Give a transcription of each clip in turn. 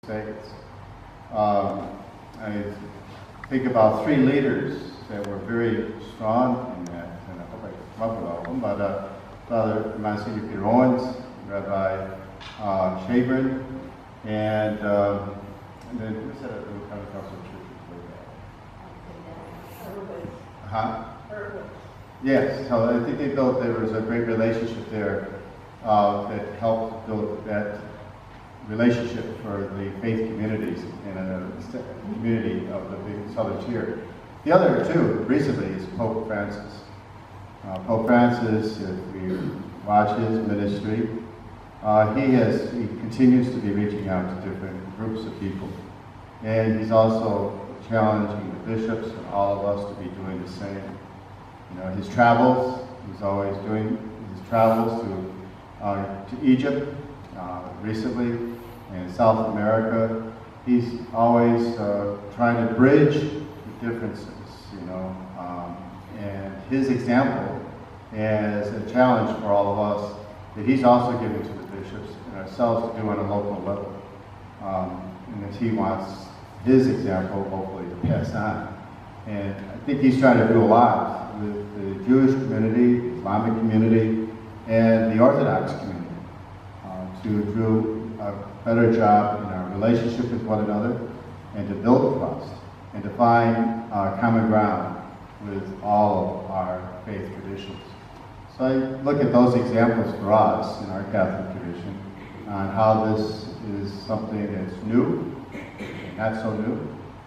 saints. I think about 3 leaders that were very strong in that, and I hope I can come up with all of them, but Father Monsignor Peter Owens, Rabbi Chabron, and then who's that other Pentecostal church before that? Yes, so I think there was a great relationship there that helped build that relationship for the faith communities in a community of the big southern tier. The other two recently is Pope Francis. Pope Francis, if we watch his ministry, he continues to be reaching out to different groups of people. And he's also challenging the bishops and all of us to be doing the same. You know, his travels, he's always doing his travels to Egypt recently, and South America. He's always trying to bridge the differences, you know, and his example as a challenge for all of us that he's also giving to the bishops and ourselves to do on a local level. And that he wants his example hopefully to pass on. And I think he's trying to do a lot with the Jewish community, the Islamic community, and the Orthodox community to do a better job in our relationship with one another and to build trust and to find common ground with all of our faith traditions. So I look at those examples for us in our Catholic tradition on how this is something that's new, not so new,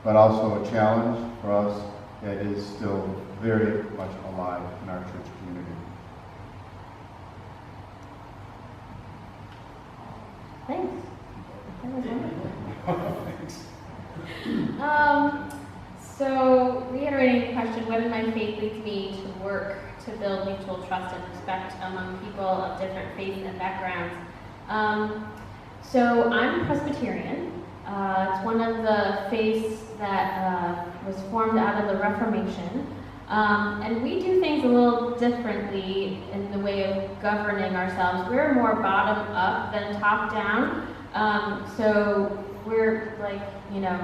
but also a challenge for us that is still very much alive in our church community. Thanks. That was wonderful. Thanks. So, reiterating the question, what in my faith leads me to work to build mutual trust and respect among people of different faiths and backgrounds? So, I'm Presbyterian. It's one of the faiths that was formed out of the Reformation. And we do things a little differently in the way of governing ourselves. We're more bottom up than top down. So we're like, you know,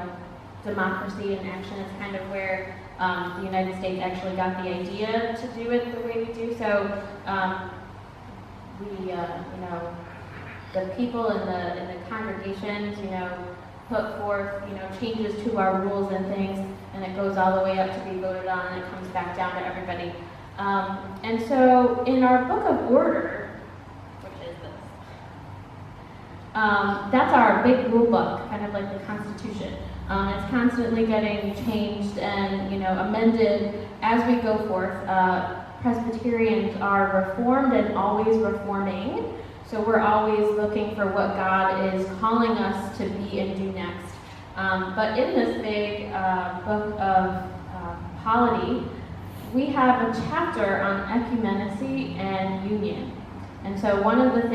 democracy in action is kind of where the United States actually got the idea to do it the way we do. So we, you know, the people in the congregations, you know, put forth, you know, changes to our rules and things, and it goes all the way up to be voted on, and it comes back down to everybody. And so in our Book of Order, which is this, that's our big rule book, kind of like the Constitution. It's constantly getting changed and, you know, amended as we go forth. Presbyterians are reformed and always reforming. So we're always looking for what God is calling us to be and do next. But in this big book of polity, we have a chapter on ecumenacy and union. And so one of the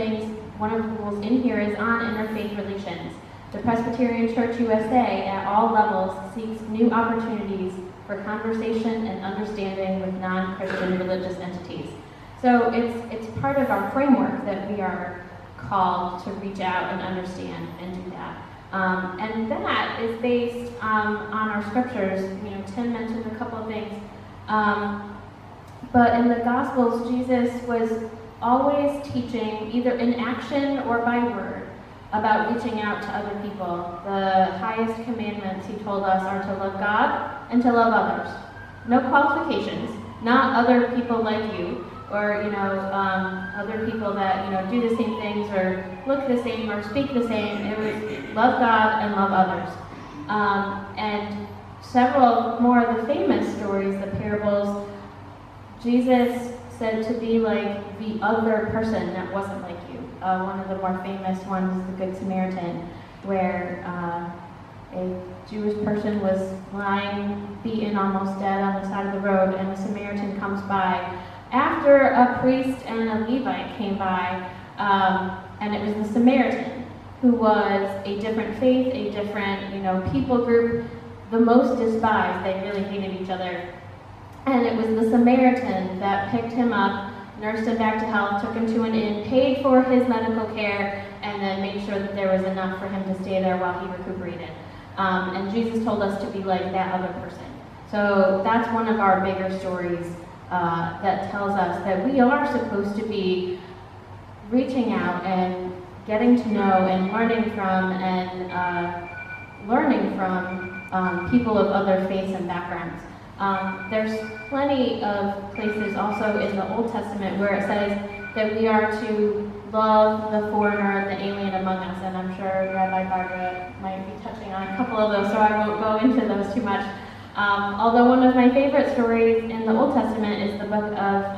rules in here is on interfaith relations. The Presbyterian Church USA at all levels seeks new opportunities for conversation and understanding with non-Christian religious entities. So it's part of our framework that we are called to reach out and understand and do that. And that is based on our scriptures. You know, Tim mentioned a couple of things. But in the Gospels, Jesus was always teaching, either in action or by word, about reaching out to other people. The highest commandments, he told us, are to love God and to love others. No qualifications, not other people like you, or, you know, other people that, you know, do the same things or look the same or speak the same. It was love God and love others. And several more of the famous stories, the parables, Jesus said to be like the other person that wasn't like you. One of the more famous ones is the Good Samaritan, where a Jewish person was lying, beaten, almost dead on the side of the road, and a Samaritan comes by after a priest and a Levite came by, and it was the Samaritan who was a different faith, a different, you know, people group, the most despised. They really hated each other. And it was the Samaritan that picked him up, nursed him back to health, took him to an inn, paid for his medical care, and then made sure that there was enough for him to stay there while he recuperated. And Jesus told us to be like that other person. So that's one of our bigger stories that tells us that we are supposed to be reaching out and getting to know and learning from people of other faiths and backgrounds. There's plenty of places also in the Old Testament where it says that we are to love the foreigner and the alien among us, and I'm sure Rabbi Barbara might be touching on a couple of those, so I won't go into those too much. Although one of my favorite stories in the Old Testament is the book of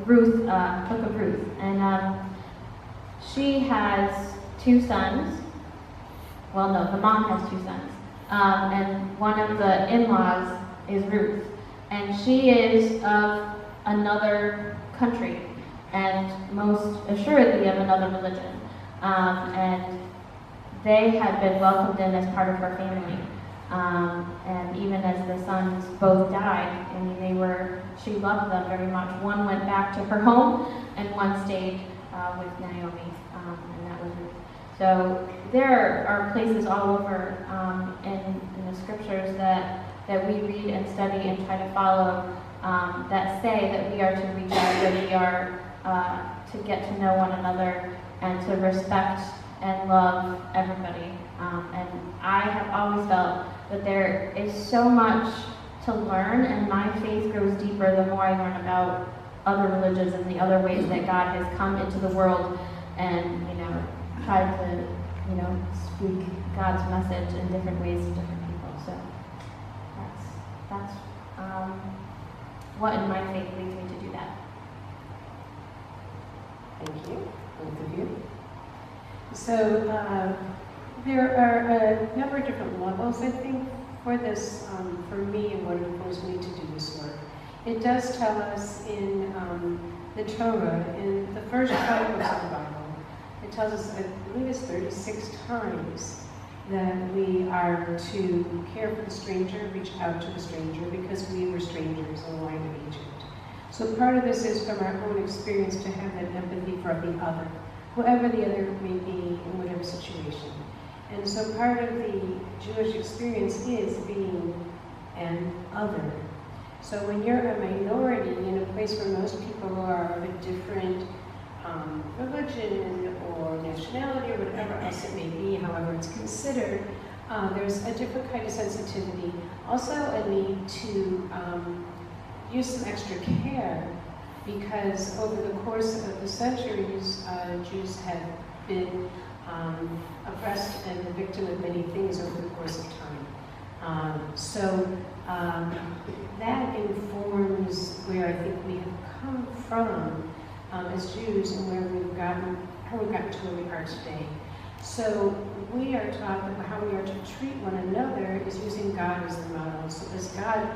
Ruth, book of Ruth, and she has two sons. Well, no, the mom has two sons, and one of the in-laws is Ruth, and she is of another country, and most assuredly of another religion, and they had been welcomed in as part of her family, and even as the sons both died, I mean, she loved them very much. One went back to her home, and one stayed with Naomi, and that was Ruth. So there are places all over in the scriptures that we read and study and try to follow that say that we are to reach out, that we are to get to know one another and to respect and love everybody. And I have always felt that there is so much to learn, and my faith grows deeper the more I learn about other religions and the other ways that God has come into the world and, tried to, speak God's message in different ways to different people. So that's what in my faith leads me to do that. Thank you, both of you. So there are a number of different levels, I think, for this, for me, and what informs me to do this work. It does tell us in the Torah, in the first 12 books of the Bible, it tells us, I believe it's 36 times, that we are to care for the stranger, reach out to the stranger, because we were strangers in the land of Egypt. So part of this is from our own experience to have that empathy for the other, whoever the other may be in whatever situation. And so part of the Jewish experience is being an other. So when you're a minority in a place where most people are of a different religion or nationality or whatever else it may be, however it's considered, there's a different kind of sensitivity. Also a need to use some extra care, because over the course of the centuries, Jews have been oppressed and the victim of many things over the course of time. So that informs where I think we have come from as Jews and how we've gotten to where we are today. So we are taught that how we are to treat one another is using God as the model. So as God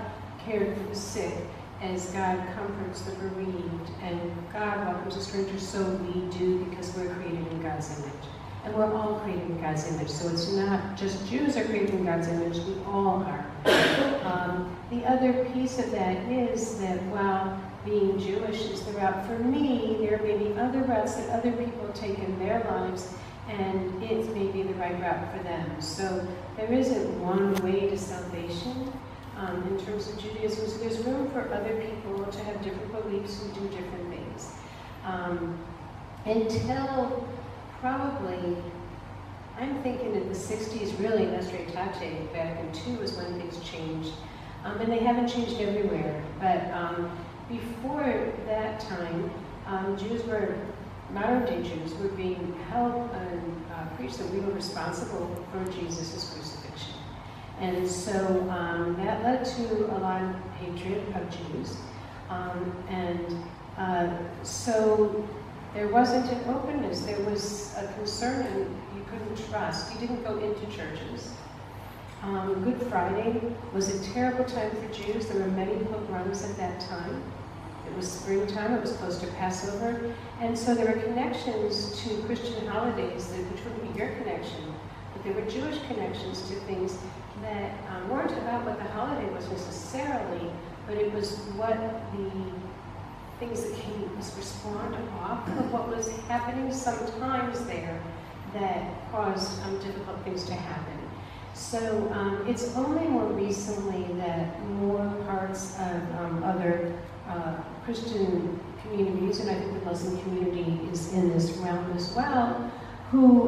cared for the sick, as God comforts the bereaved, and God welcomes a stranger, so we do, because we're created in God's image. And we're all created in God's image. So it's not just Jews are created in God's image, we all are. The other piece of that is that while being Jewish is the route for me, there may be other routes that other people take in their lives, and it may be the right route for them. So there isn't one way to salvation in terms of Judaism. So there's room for other people to have different beliefs who do different things. Until probably, I'm thinking in the 60s, really, Nostra Aetate, Vatican II was when things changed. And they haven't changed everywhere, but before that time, Jews were, modern-day Jews, were being held and preached that we were responsible for Jesus' crucifixion. And so that led to a lot of hatred of Jews. So there wasn't an openness, there was a concern, and you couldn't trust. You didn't go into churches. Good Friday was a terrible time for Jews. There were many pogroms at that time. It was springtime, it was close to Passover, and so there were connections to Christian holidays, which wouldn't be your connection, but there were Jewish connections to things that weren't about what the holiday was necessarily, but it was what the things that came was respond off of what was happening sometimes there that caused difficult things to happen. So it's only more recently that more parts of other Christian communities, and I think the Muslim community is in this realm as well, who,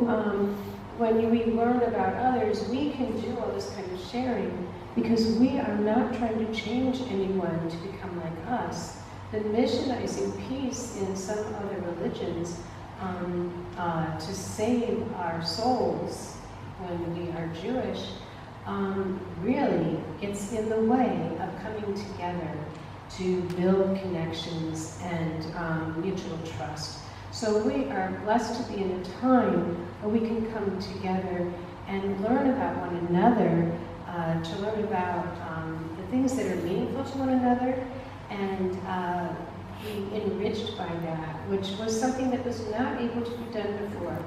when we learn about others, we can do all this kind of sharing because we are not trying to change anyone to become like us. The missionizing piece in some other religions to save our souls when we are Jewish really gets in the way of coming together to build connections and mutual trust. So we are blessed to be in a time where we can come together and learn about one another, to learn about the things that are meaningful to one another, and be enriched by that, which was something that was not able to be done before.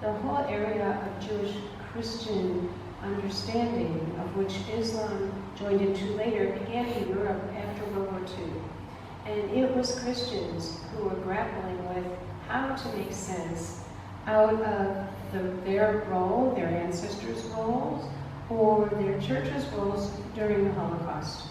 The whole area of Jewish-Christian understanding, of which Islam joined into later, began in Europe after World War II. And it was Christians who were grappling with how to make sense out of their role, their ancestors' roles, or their church's roles during the Holocaust.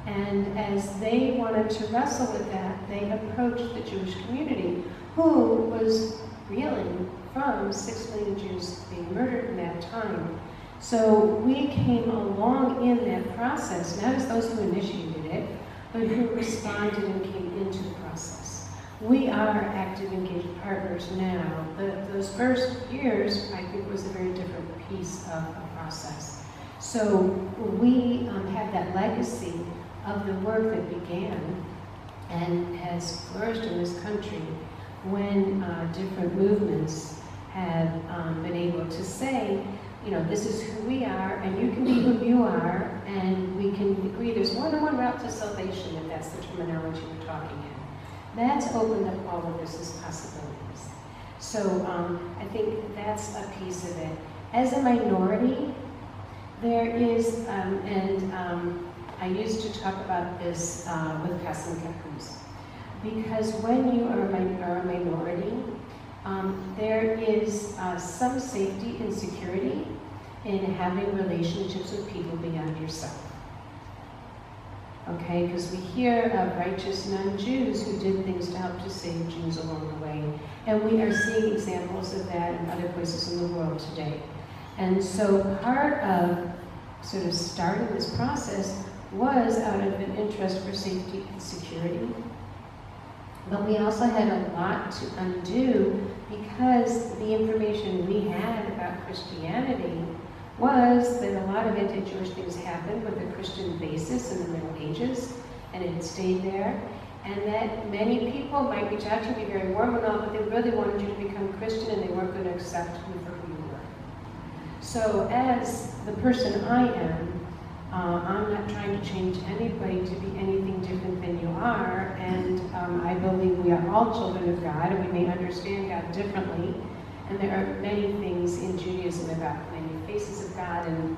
And as they wanted to wrestle with that, they approached the Jewish community, who was reeling from 6 million Jews being murdered in that time. So we came along in that process, not as those who initiated it, but who responded and came into the process. We are active, engaged partners now. Those first years, I think, was a very different piece of the process. So we have that legacy of the work that began and has flourished in this country when different movements have been able to say, you know, this is who we are, and you can be who you are, and we can agree there's more than one route to salvation, if that's the terminology we're talking in. That's opened up all of this as possibilities. So I think that's a piece of it. As a minority, there is, I used to talk about this with Kasim Kapuz, because when you are a minority, there is some safety and security in having relationships with people beyond yourself. Okay, because we hear of righteous non-Jews who did things to help to save Jews along the way, and we are seeing examples of that in other places in the world today. And so part of sort of starting this process was out of an interest for safety and security. But we also had a lot to undo because the information we had about Christianity was that a lot of anti-Jewish things happened with a Christian basis in the Middle Ages, and it stayed there. And that many people might reach out to you, be very warm and all, but they really wanted you to become Christian and they weren't going to accept you for who you were. So as the person I am, I'm not trying to change anybody to be anything different than you are, and I believe we are all children of God, and we may understand God differently, and there are many things in Judaism about many faces of God, and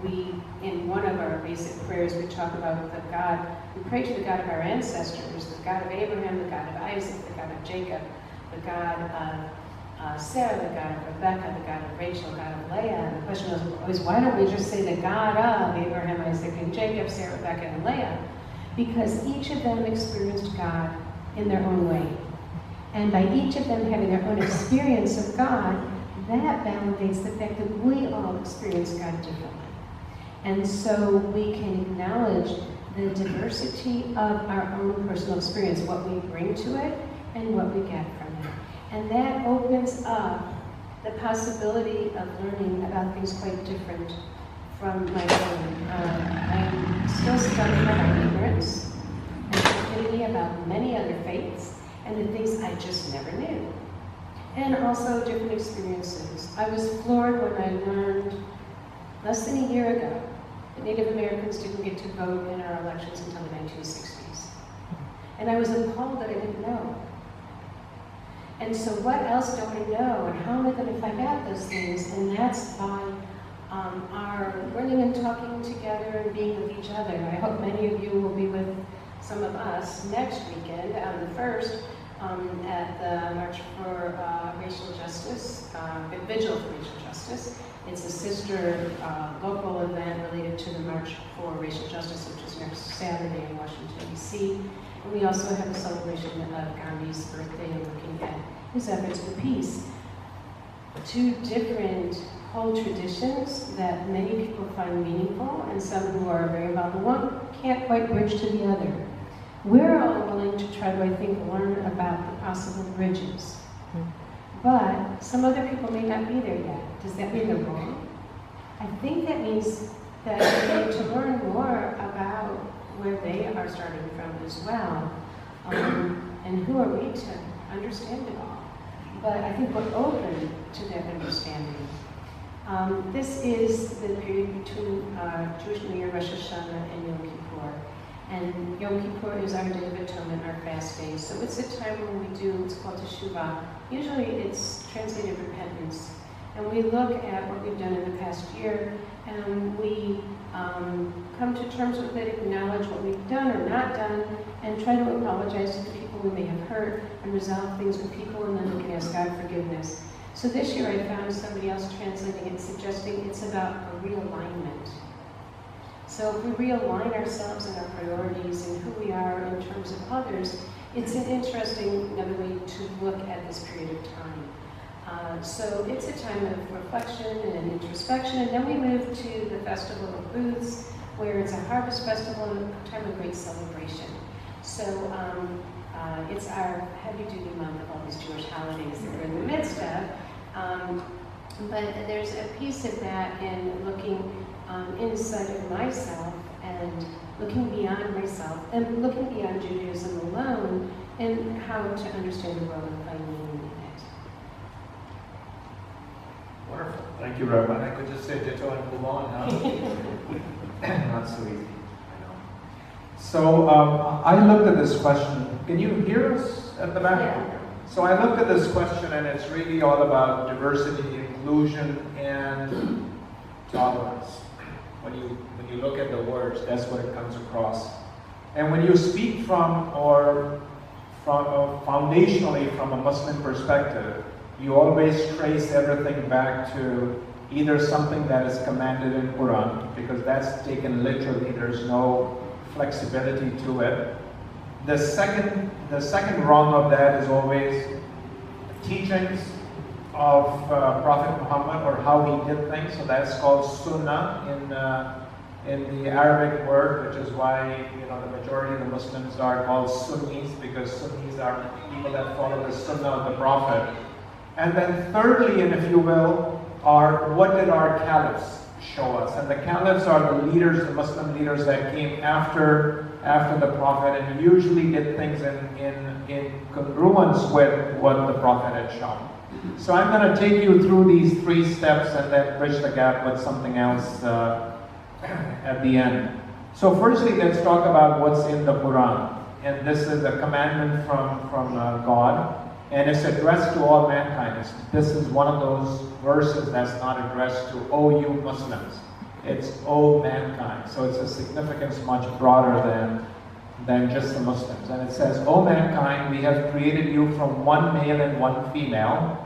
we, in one of our basic prayers, we talk about the God, we pray to the God of our ancestors, the God of Abraham, the God of Isaac, the God of Jacob, the God of Sarah, the God of Rebecca, the God of Rachel, the God of Leah. And the question was always, why don't we just say the God of Abraham, Isaac, and Jacob, Sarah, Rebecca, and Leah? Because each of them experienced God in their own way. And by each of them having their own experience of God, that validates the fact that we all experience God differently. And so we can acknowledge the diversity of our own personal experience, what we bring to it, and what we get from it. And that opens up the possibility of learning about things quite different from my own. I'm still struggling about ignorance and stupidity about many other faiths and the things I just never knew. And also different experiences. I was floored when I learned less than a year ago that Native Americans didn't get to vote in our elections until the 1960s. And I was appalled that I didn't know. And so what else don't I know, and how am I going to find out those things? And that's by our learning and talking together and being with each other. I hope many of you will be with some of us next weekend on the 1st at the March for Racial Justice, Vigil for Racial Justice. It's a sister local event related to the March for Racial Justice, which is next Saturday in Washington, D.C. And we also have a celebration of Gandhi's birthday and looking at his efforts for peace. Two different whole traditions that many people find meaningful, and some who are very involved in one can't quite bridge to the other. We're all willing to try to, I think, learn about the possible bridges. But some other people may not be there yet. Does that mean they're wrong? I think that means that they need to learn more about where they are starting from as well. And who are we to understand it all? But I think we're open to that understanding. This is the period between Jewish New Year, Rosh Hashanah, and Yom Kippur. And Yom Kippur is our Day of Atonement, our fast day. So it's a time when we do what's called Teshuvah. Usually it's translated repentance. And we look at what we've done in the past year, and we come to terms with it, acknowledge what we've done or not done, and try to apologize to the people we may have hurt, and resolve things with people, and then we can ask God forgiveness. So this year I found somebody else translating it, suggesting it's about a realignment. So if we realign ourselves and our priorities and who we are in terms of others, it's an interesting another way to look at this period of time. So it's a time of reflection and introspection, and then we move to the Festival of Booths, where it's a harvest festival and a time of great celebration. So it's our heavy-duty month of all these Jewish holidays that we're in the midst of. But there's a piece of that in looking inside of myself and looking beyond myself and looking beyond Judaism alone and how to understand the world and find meaning in it. Wonderful. Thank you, Rabbi. I could just say ditto and move on now. Not so easy. I know. So I looked at this question. Can you hear us at the back? Yeah. So I looked at this question, and it's really all about diversity, inclusion, and tolerance. When you look at the words, that's what it comes across. And when you speak foundationally from a Muslim perspective, you always trace everything back to either something that is commanded in Quran, because that's taken literally, there's no flexibility to it. The second rung of that is always teachings of Prophet Muhammad, or how he did things. So that's called sunnah in the Arabic word, which is why the majority of the Muslims are called Sunnis, because Sunnis are people that follow the sunnah of the Prophet. And then thirdly, and if you will, are what did our caliphs show us? And the caliphs are the leaders, the Muslim leaders that came after the Prophet, and usually did things in congruence with what the Prophet had shown. So I'm going to take you through these 3 steps and then bridge the gap with something else at the end. So firstly, let's talk about what's in the Quran. And this is a commandment from God, and it's addressed to all mankind. This is one of those verses that's not addressed to, oh, you Muslims. It's, oh, mankind. So it's a significance much broader than just the Muslims. And it says, oh, mankind, we have created you from one male and one female,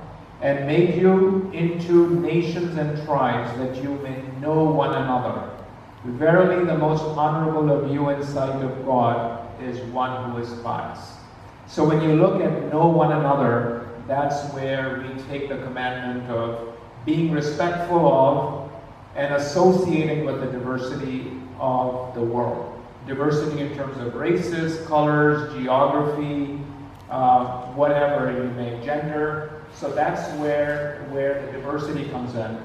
and made you into nations and tribes, that you may know one another. Verily, the most honorable of you in sight of God is one who is pious. So when you look at know one another, that's where we take the commandment of being respectful of and associating with the diversity of the world. Diversity in terms of races, colors, geography, whatever you may, gender. So that's where the diversity comes in.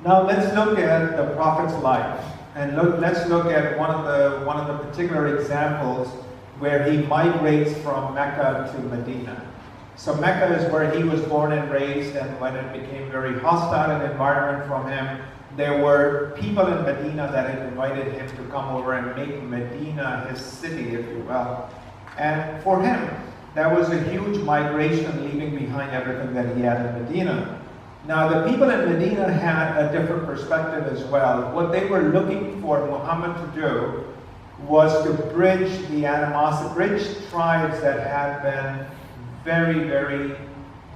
Now let's look at the Prophet's life, and let's look at one of the particular examples where he migrates from Mecca to Medina. So Mecca is where he was born and raised, and when it became very hostile an environment from him, there were people in Medina that had invited him to come over and make Medina his city, if you will. And for him, that was a huge migration, leaving behind everything that he had in Medina. Now, the people in Medina had a different perspective as well. What they were looking for Muhammad to do was to bridge the animosity, bridge tribes that had been very, very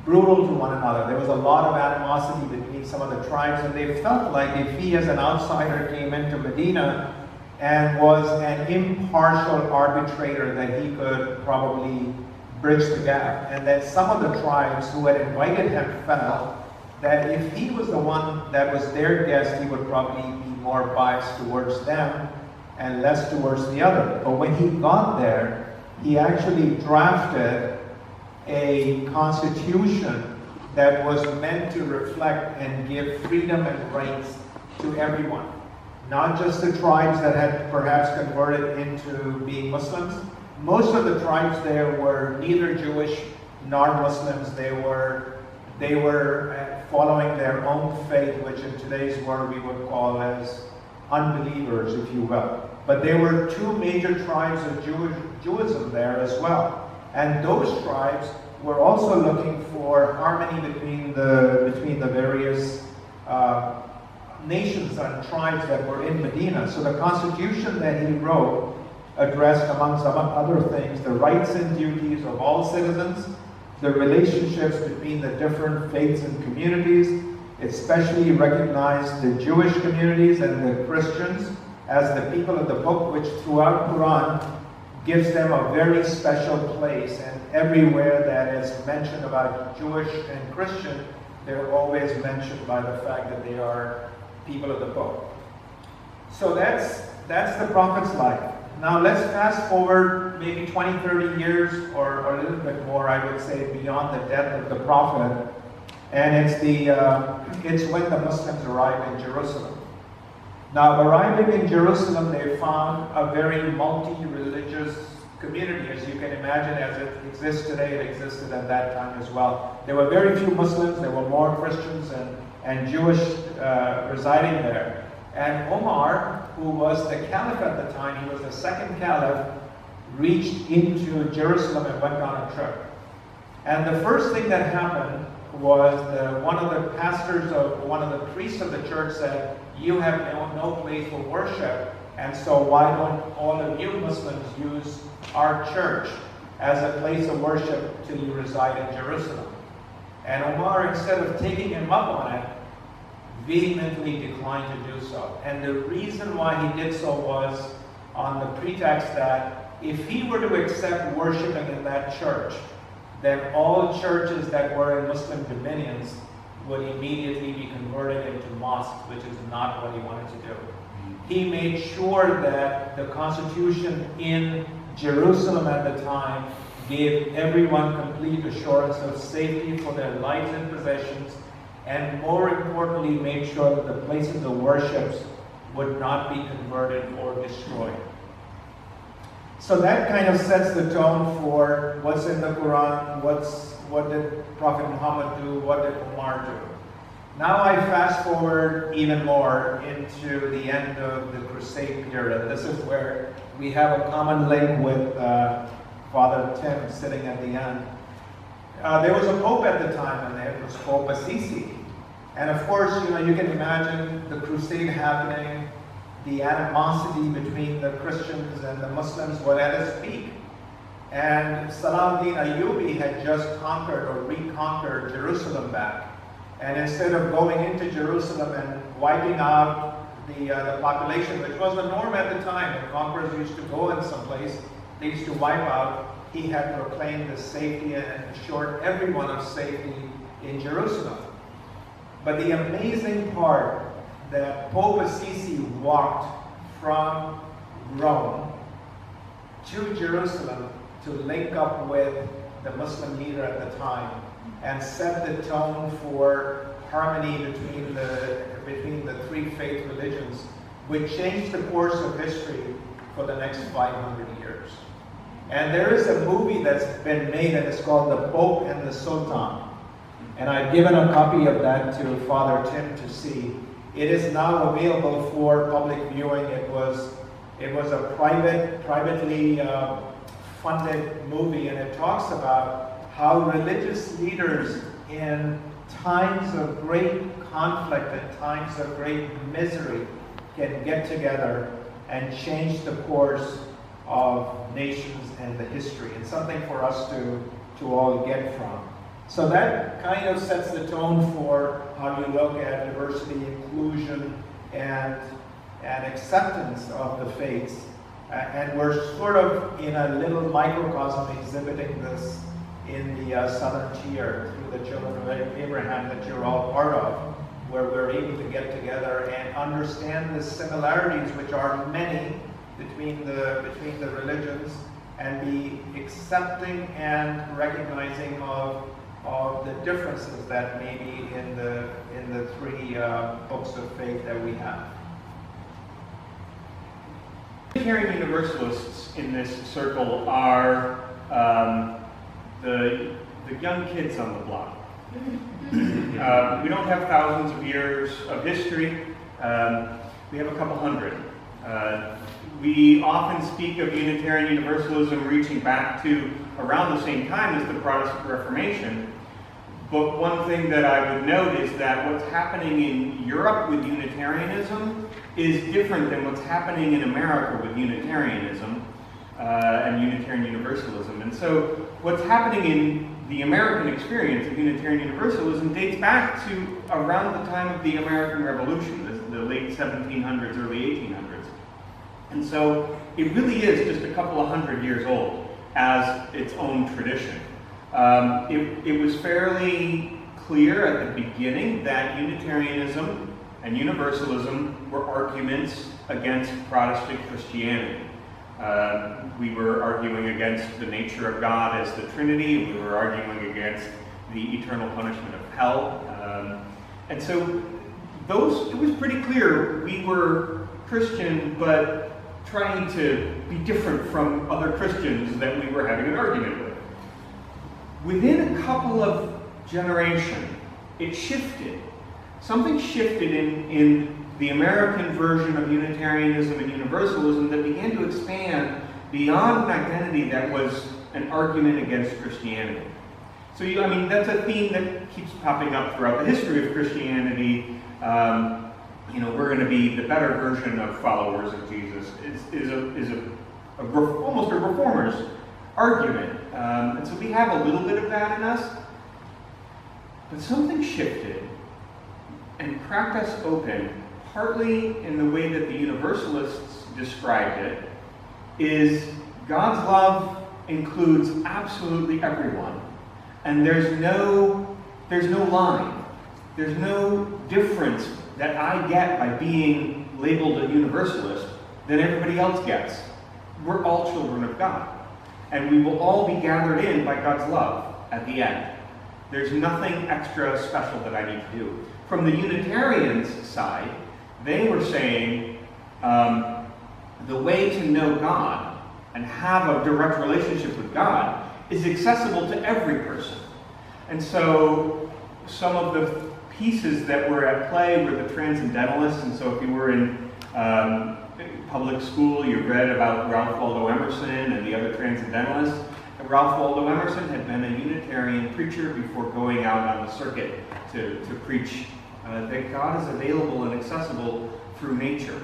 brutal to one another. There was a lot of animosity between some of the tribes, and they felt like if he as an outsider came into Medina and was an impartial arbitrator, that he could probably bridge the gap. And that some of the tribes who had invited him felt that if he was the one that was their guest, he would probably be more biased towards them and less towards the other. But when he got there, he actually drafted a constitution that was meant to reflect and give freedom and rights to everyone. Not just the tribes that had perhaps converted into being Muslims. Most of the tribes there were neither Jewish nor Muslims. They were following their own faith, which in today's world we would call as unbelievers, if you will. But there were two major tribes of Judaism there as well. And those tribes were also looking for harmony between the various nations and tribes that were in Medina. So the constitution that he wrote addressed, among some other things, the rights and duties of all citizens, the relationships between the different faiths and communities, especially recognized the Jewish communities and the Christians as the people of the book, which throughout Quran gives them a very special place. And everywhere that is mentioned about Jewish and Christian, they're always mentioned by the fact that they are people of the book. So that's the prophet's life. Now let's fast forward maybe 20, 30 years or a little bit more, I would say, beyond the death of the prophet. And it's when the Muslims arrive in Jerusalem. Now, arriving in Jerusalem, they found a very multi-religious community, as you can imagine, as it exists today. It existed at that time as well. There were very few Muslims. There were more Christians and Jewish residing there. And Omar, who was the caliph at the time, he was the second caliph, reached into Jerusalem and went on a trip. And the first thing that happened was one of the pastors of one of the priests of the church said, "You have no place for worship, and so why don't all of you Muslims use our church as a place of worship till you reside in Jerusalem?" And Omar, instead of taking him up on it, vehemently declined to do so. And the reason why he did so was on the pretext that if he were to accept worshiping in that church, then all churches that were in Muslim dominions would immediately be converted into mosques, which is not what he wanted to do. He made sure that the constitution in Jerusalem at the time gave everyone complete assurance of safety for their lives and possessions, and more importantly, made sure that the places of worship would not be converted or destroyed. So that kind of sets the tone for what's in the Quran, what did Prophet Muhammad do, what did Umar do. Now I fast forward even more into the end of the Crusade period. This is where we have a common link with Father Tim sitting at the end. There was a pope at the time, and it was Pope Assisi. And of course, you can imagine the crusade happening, the animosity between the Christians and the Muslims were at its peak. And Salah ad-Din Ayyubi had just conquered or reconquered Jerusalem back. And instead of going into Jerusalem and wiping out the population, which was the norm at the time, when conquerors used to go in some place, they used to wipe out, he had proclaimed the safety and assured everyone of safety in Jerusalem. But the amazing part that Pope Assisi walked from Rome to Jerusalem to link up with the Muslim leader at the time and set the tone for harmony between the three faith religions, which changed the course of history for the next 500 years. And there is a movie that's been made, and it's called The Pope and the Sultan. And I've given a copy of that to Father Tim to see. It is now available for public viewing. It was a privately funded movie, and it talks about how religious leaders in times of great conflict and times of great misery can get together and change the course of nations and the history. It's something for us to all get from. So that kind of sets the tone for how you look at diversity, inclusion, and acceptance of the faiths. And we're sort of in a little microcosm exhibiting this in the southern tier through the Children of Abraham that you're all part of, where we're able to get together and understand the similarities, which are many, between the religions, and be accepting and recognizing of the differences that may be in the three books of faith that we have. Unitarian Universalists in this circle are the young kids on the block. We don't have thousands of years of history. We have a couple hundred. We often speak of Unitarian Universalism reaching back to around the same time as the Protestant Reformation. But one thing that I would note is that what's happening in Europe with Unitarianism is different than what's happening in America with Unitarianism and Unitarian Universalism. And so what's happening in the American experience of Unitarian Universalism dates back to around the time of the American Revolution, the late 1700s, early 1800s. And so it really is just a couple of hundred years old as its own tradition. It was fairly clear at the beginning that Unitarianism and Universalism were arguments against Protestant Christianity. We were arguing against the nature of God as the Trinity. We were arguing against the eternal punishment of hell. And so it was pretty clear we were Christian, but trying to be different from other Christians that we were having an argument with. Within a couple of generations, it shifted. Something shifted in the American version of Unitarianism and Universalism that began to expand beyond an identity that was an argument against Christianity. So, that's a theme that keeps popping up throughout the history of Christianity. We're going to be the better version of followers of Jesus. Is almost a reformer's argument. And so we have a little bit of that in us. But something shifted and cracked us open, partly in the way that the Universalists described it, is God's love includes absolutely everyone. And there's no line. There's no difference that I get by being labeled a Universalist than everybody else gets. We're all children of God. And we will all be gathered in by God's love at the end. There's nothing extra special that I need to do. From the Unitarians' side, they were saying the way to know God and have a direct relationship with God is accessible to every person. And so some of the pieces that were at play were the Transcendentalists. And so if you were in public school, you read about Ralph Waldo Emerson and the other Transcendentalists. And Ralph Waldo Emerson had been a Unitarian preacher before going out on the circuit to preach that God is available and accessible through nature.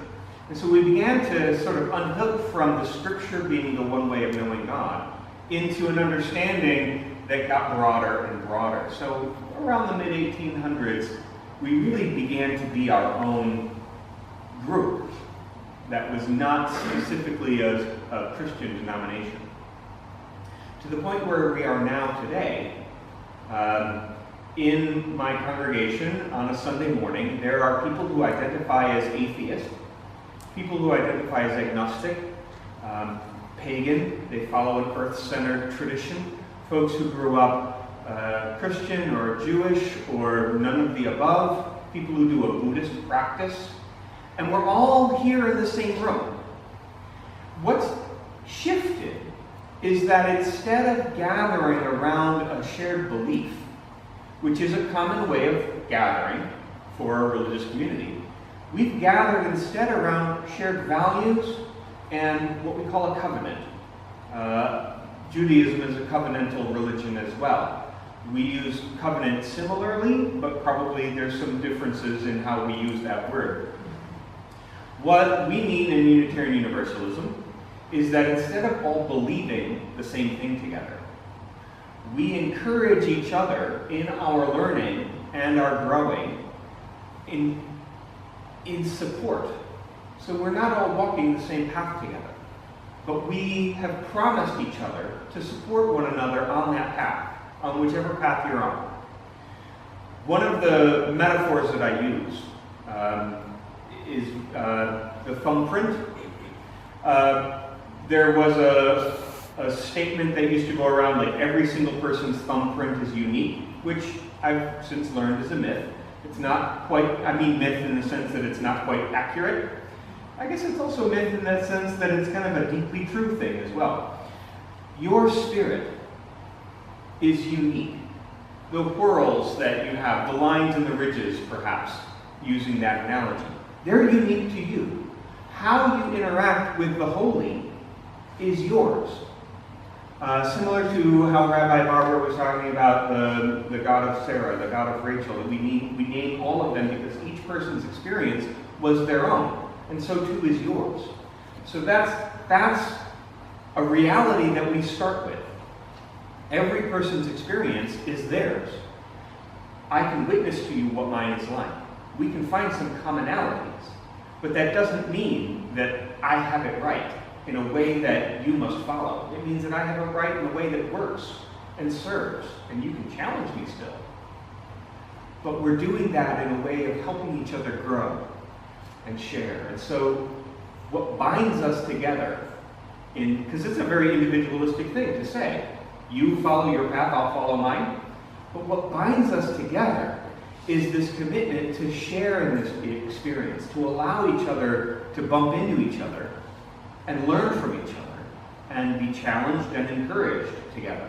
And so we began to sort of unhook from the Scripture being the one way of knowing God into an understanding that got broader and broader. So around the mid-1800s, we really began to be our own group that was not specifically a Christian denomination. To the point where we are now today, in my congregation on a Sunday morning, there are people who identify as atheist, people who identify as agnostic, pagan, they follow an earth-centered tradition, folks who grew up Christian or Jewish or none of the above, people who do a Buddhist practice, and we're all here in the same room. What's shifted is that instead of gathering around a shared belief, which is a common way of gathering for a religious community, we've gathered instead around shared values and what we call a covenant. Judaism is a covenantal religion as well. We use covenant similarly, but probably there's some differences in how we use that word. What we mean in Unitarian Universalism is that instead of all believing the same thing together, we encourage each other in our learning and our growing in support. So we're not all walking the same path together, but we have promised each other to support one another on that path, on whichever path you're on. One of the metaphors that I use is the thumbprint. There was a statement that used to go around like every single person's thumbprint is unique, which I've since learned is a myth. It's not quite, I mean myth in the sense that it's not quite accurate. I guess it's also myth in that sense that it's kind of a deeply true thing as well. Your spirit is unique. The whorls that you have, the lines and the ridges perhaps, using that analogy, they're unique to you. How you interact with the holy is yours. Similar to how Rabbi Barbara was talking about the God of Sarah, the God of Rachel, that we name all of them because each person's experience was their own, and so too is yours. So that's a reality that we start with. Every person's experience is theirs. I can witness to you what mine is like. We can find some commonalities, but that doesn't mean that I have it right in a way that you must follow. It means that I have it right in a way that works and serves, and you can challenge me still. But we're doing that in a way of helping each other grow and share. And so what binds us together, because it's a very individualistic thing to say, you follow your path, I'll follow mine. But what binds us together is this commitment to share in this experience, to allow each other to bump into each other and learn from each other and be challenged and encouraged together.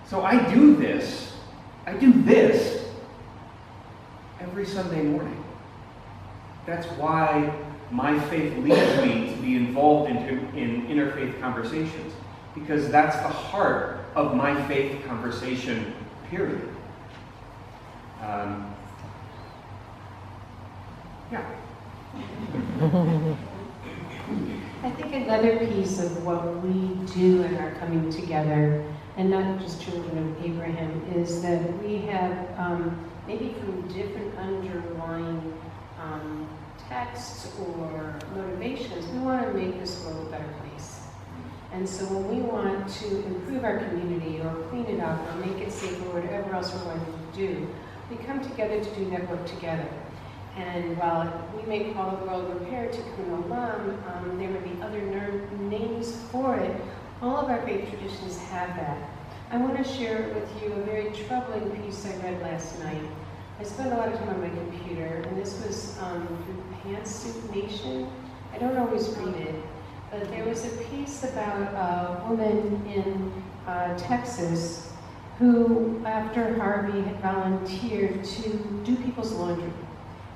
So I do this every Sunday morning. That's why my faith leads me to be involved in interfaith conversations, because that's the heart of my faith conversation, period. Yeah. I think another piece of what we do in our coming together, and not just children of Abraham, is that we have, maybe from different underlying texts or motivations, we want to make this world a better place. And so when we want to improve our community or clean it up or make it safer or whatever else we're going to do, we come together to do that work together. And while we may call the world repair to Kun Olam, there may be other names for it. All of our faith traditions have that. I want to share with you a very troubling piece I read last night. I spent a lot of time on my computer, and this was through Pantsuit Nation. I don't always read it, but there was a piece about a woman in Texas who, after Harvey, had volunteered to do people's laundry.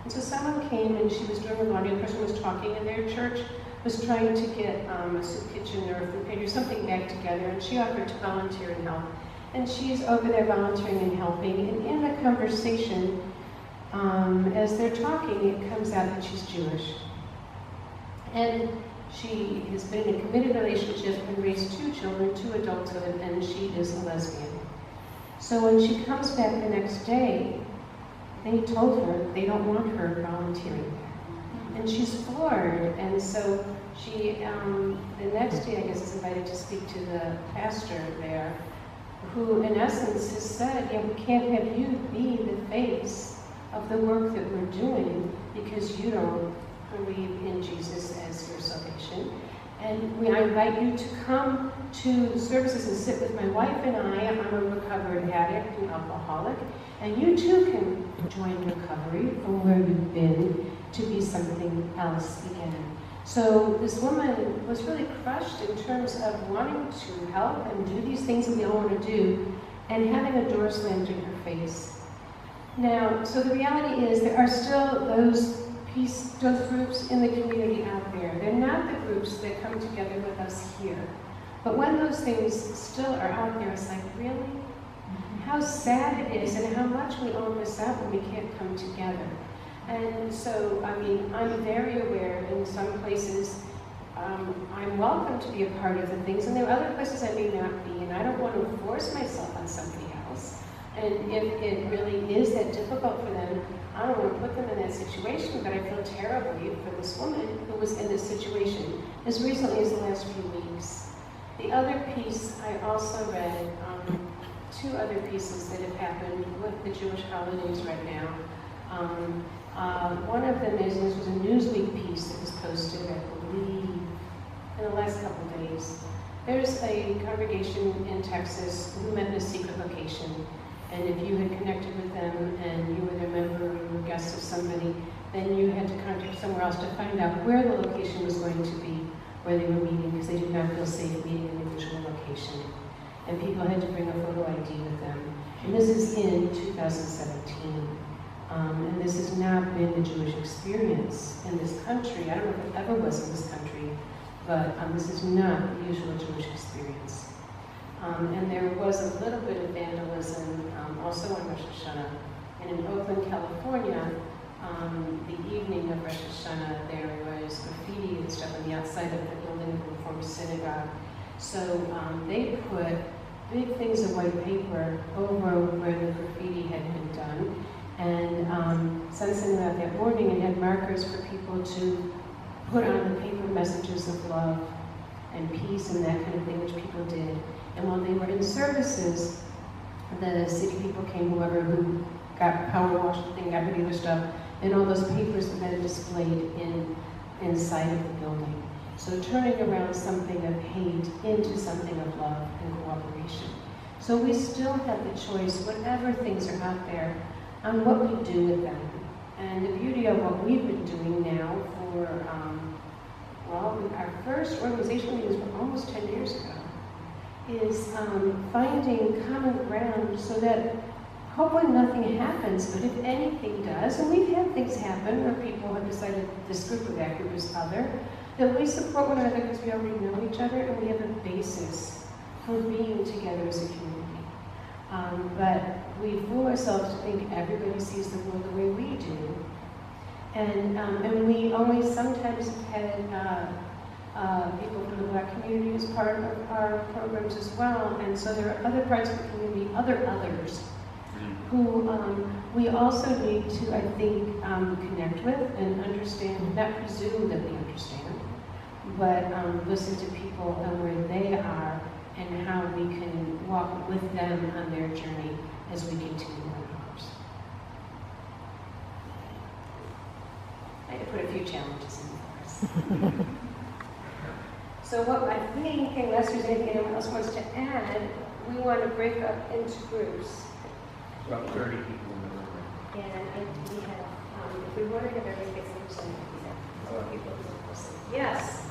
And so someone came and she was doing her laundry, the person was talking, and their church was trying to get a soup kitchen or a food pantry or something back together, and she offered to volunteer and help. And she's over there volunteering and helping, and in the conversation, as they're talking, it comes out that she's Jewish. And she has been in a committed relationship and raised 2 children to adulthood, and she is a lesbian. So when she comes back the next day, they told her they don't want her volunteering there. And she's floored, and so she, the next day, I guess, is invited to speak to the pastor there, who in essence has said, yeah, we can't have you be the face of the work that we're doing because you don't believe in Jesus as your salvation. And I invite you to come to the services and sit with my wife and I. I'm a recovered addict and alcoholic, and you too can join recovery from where you've been to be something else again. So this woman was really crushed in terms of wanting to help and do these things that we all want to do, and having a door slammed in her face. Now, so the reality is there are still those groups in the community out there. They're not the groups that come together with us here. But when those things still are out there, it's like, really? How sad it is and how much we all miss out when we can't come together. And so, I mean, I'm very aware in some places I'm welcome to be a part of the things, and there are other places I may not be, and I don't want to force myself on somebody else. And if it really is that difficult for them, I don't want to put them in that situation, but I feel terribly for this woman who was in this situation as recently as the last few weeks. The other piece, I also read two other pieces that have happened with the Jewish holidays right now. One of them is, and this was a Newsweek piece that was posted, I believe, in the last couple of days. There's a congregation in Texas who met in a secret location, and if you had connected with them and you were their member or you were a guest of somebody, then you had to contact somewhere else to find out where the location was going to be, where they were meeting, because they did not feel safe meeting in the usual location. And people had to bring a photo ID with them. And this is in 2017. And this has not been the Jewish experience in this country. I don't know if it ever was in this country, but this is not the usual Jewish experience. And there was a little bit of vandalism also on Rosh Hashanah. And in Oakland, California, the evening of Rosh Hashanah, there was graffiti and stuff on the outside of the building of the Reformed synagogue. So they put big things of white paper over where the graffiti had been done, and sent them out that morning and had markers for people to put on the paper messages of love and peace and that kind of thing, which people did. And while they were in services, the city people came, whoever who got power washed and got rid of their stuff, and all those papers were then displayed inside of the building. So turning around something of hate into something of love and cooperation. So we still have the choice, whatever things are out there, on what we do with them. And the beauty of what we've been doing now for, our first organizational meetings were almost 10 years ago, is finding common ground so that hopefully nothing happens, but if anything does, and we've had things happen where people have decided this group or that group is other, that we support one another because we already know each other and we have a basis for being together as a community. But we fool ourselves to think everybody sees the world the way we do. And we only sometimes have had people from the Black community as part of our programs as well. And so there are other parts of the community, others, who we also need to, I think, connect with and understand, not presume that we understand, but listen to people and where they are and how we can walk with them on their journey as we continue on ours. I had to put a few challenges in for us. So what I think, unless there's anything anyone else wants to add, we want to break up into groups. About 30 people in the room. And we have, if we want to have everything, 6%, 4 people. Yes.